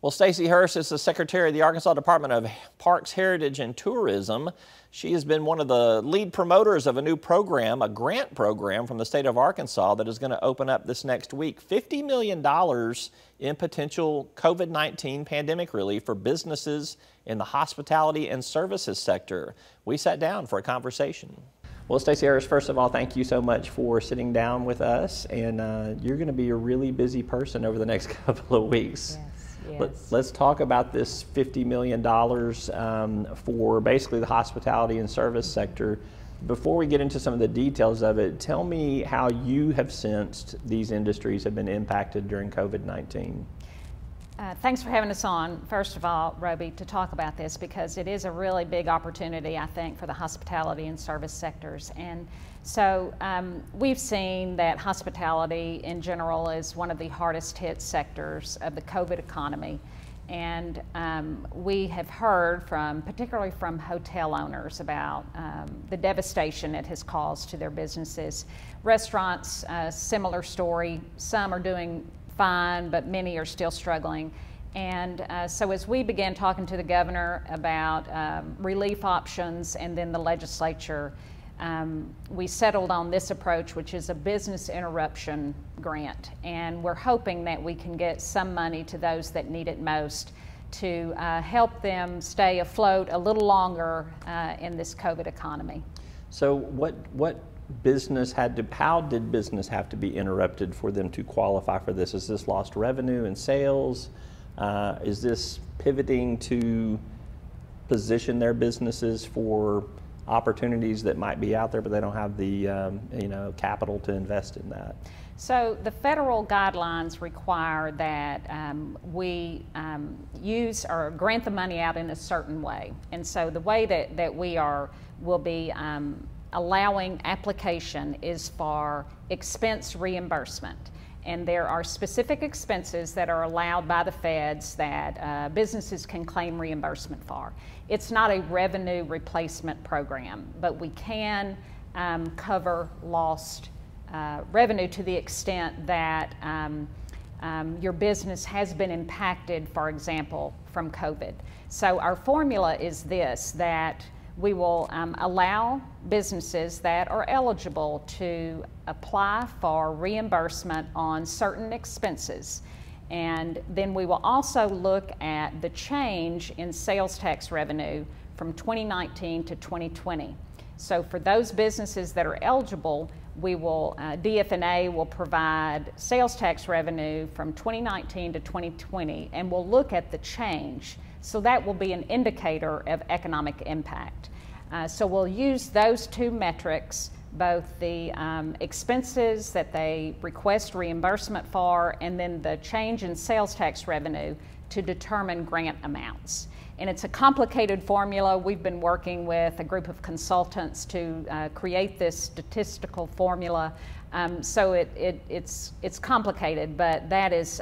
Well, Stacy Hurst is the Secretary of the Arkansas Department of Parks, Heritage, and Tourism. She has been one of the lead promoters of a new program, a grant program from the state of Arkansas that is going to open up this next week. $50 million in potential COVID-19 pandemic relief for businesses in the hospitality and services sector. We sat down for a conversation. Well, Stacy Hurst, first of all, thank you so much for sitting down with us. And you're going to be a really busy person over the next couple of weeks. Yes. Let's talk about this $50 million for basically the hospitality and service sector. Before we get into some of the details of it, tell me how you have sensed these industries have been impacted during COVID-19. Thanks for having us on, first of all, Roby, to talk about this, because it is a really big opportunity, I think, for the hospitality and service sectors. And so we've seen that hospitality in general is one of the hardest hit sectors of the COVID economy. And we have heard from, particularly from hotel owners, about the devastation it has caused to their businesses. Restaurants, similar story. Some are doing fine, but many are still struggling. And so as we began talking to the governor about relief options and then the legislature, we settled on this approach, which is a business interruption grant. And we're hoping that we can get some money to those that need it most to help them stay afloat a little longer in this COVID economy. So how did business have to be interrupted for them to qualify for this? Is this lost revenue and sales? Is this pivoting to position their businesses for opportunities that might be out there, but they don't have the capital to invest in that? So the federal guidelines require that we use or grant the money out in a certain way. And so the way that will be allowing application is for expense reimbursement. And there are specific expenses that are allowed by the feds that businesses can claim reimbursement for. It's not a revenue replacement program, but we can cover lost revenue to the extent that your business has been impacted, for example, from COVID. So our formula is this, that we will allow businesses that are eligible to apply for reimbursement on certain expenses. And then we will also look at the change in sales tax revenue from 2019 to 2020. So for those businesses that are eligible, we will, DF&A will provide sales tax revenue from 2019 to 2020, and we'll look at the change. So that will be an indicator of economic impact. So we'll use those two metrics, both the expenses that they request reimbursement for and then the change in sales tax revenue to determine grant amounts. And it's a complicated formula. We've been working with a group of consultants to create this statistical formula. So it's complicated, but that is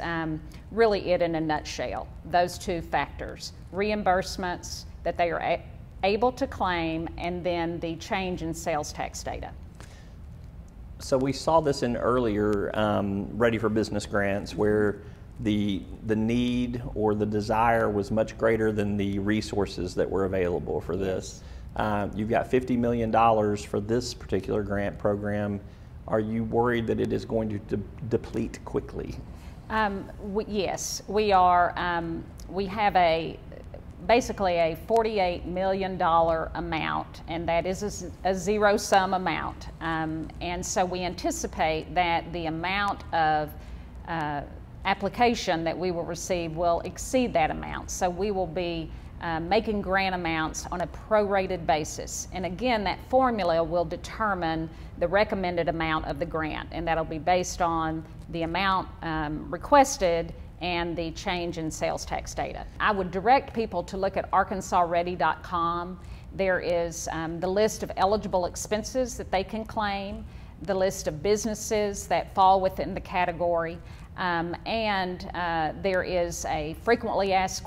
really it in a nutshell. Those two factors, reimbursements that they are able to claim, and then the change in sales tax data. So we saw this in earlier Ready for Business grants where the need or the desire was much greater than the resources that were available for this. You've got $50 million for this particular grant program. Are you worried that it is going to deplete quickly? Yes, we are. We have basically a $48 million amount, and that is a zero-sum amount. And so we anticipate that the amount of application that we will receive will exceed that amount. So we will be making grant amounts on a prorated basis. And again, that formula will determine the recommended amount of the grant, and that'll be based on the amount requested and the change in sales tax data. I would direct people to look at arkansasready.com. There is the list of eligible expenses that they can claim, the list of businesses that fall within the category, and there is a frequently asked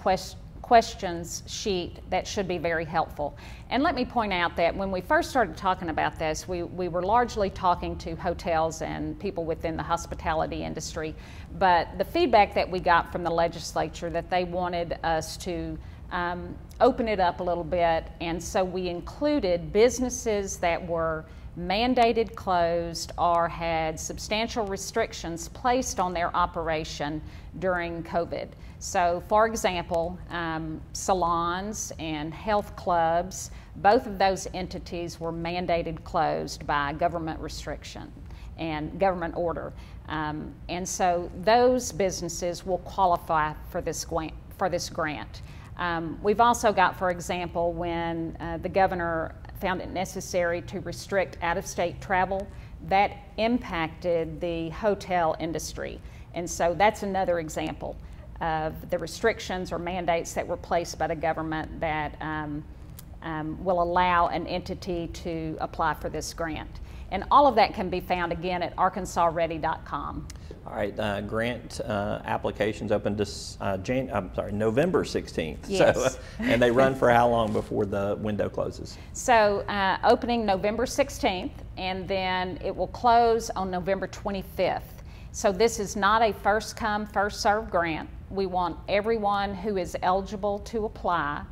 questions sheet that should be very helpful. And let me point out that when we first started talking about this, we were largely talking to hotels and people within the hospitality industry, but the feedback that we got from the legislature that they wanted us to open it up a little bit, and so we included businesses that were mandated closed or had substantial restrictions placed on their operation during COVID. So for example, salons and health clubs, both of those entities were mandated closed by government restriction and government order. And so those businesses will qualify for this grant. We've also got, for example, when the governor found it necessary to restrict out-of-state travel, that impacted the hotel industry. And so that's another example of the restrictions or mandates that were placed by the government that will allow an entity to apply for this grant. And all of that can be found again at arkansasready.com. All right, grant applications open November 16th. Yes. So, and they run for how long before the window closes? So opening November 16th, and then it will close on November 25th. So this is not a first come, first served grant. We want everyone who is eligible to apply.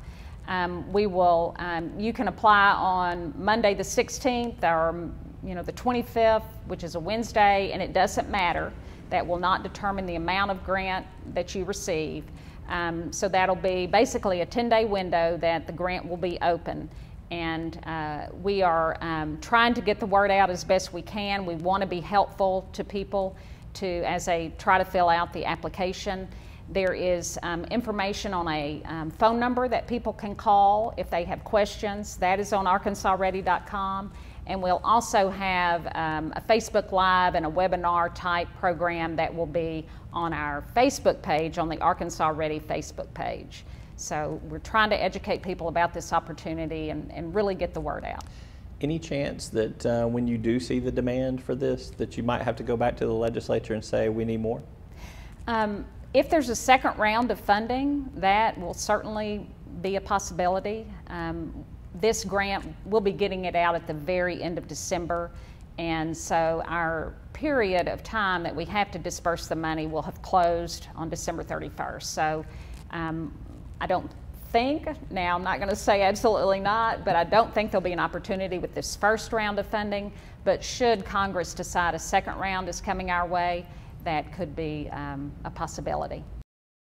You can apply on Monday the 16th or the 25th, which is a Wednesday, and it doesn't matter. That will not determine the amount of grant that you receive. So that'll be basically a 10-day window that the grant will be open. And we are trying to get the word out as best we can. We want to be helpful to people as they try to fill out the application. There is information on a phone number that people can call if they have questions. That is on arkansasready.com. And we'll also have a Facebook Live and a webinar type program that will be on our Facebook page, on the Arkansas Ready Facebook page. So we're trying to educate people about this opportunity and really get the word out. Any chance that when you do see the demand for this, that you might have to go back to the legislature and say, we need more? If there's a second round of funding, that will certainly be a possibility. This grant, we'll be getting it out at the very end of December, and so our period of time that we have to disperse the money will have closed on December 31st. So I don't think, now I'm not going to say absolutely not, but I don't think there'll be an opportunity with this first round of funding, but should Congress decide a second round is coming our way, that could be a possibility.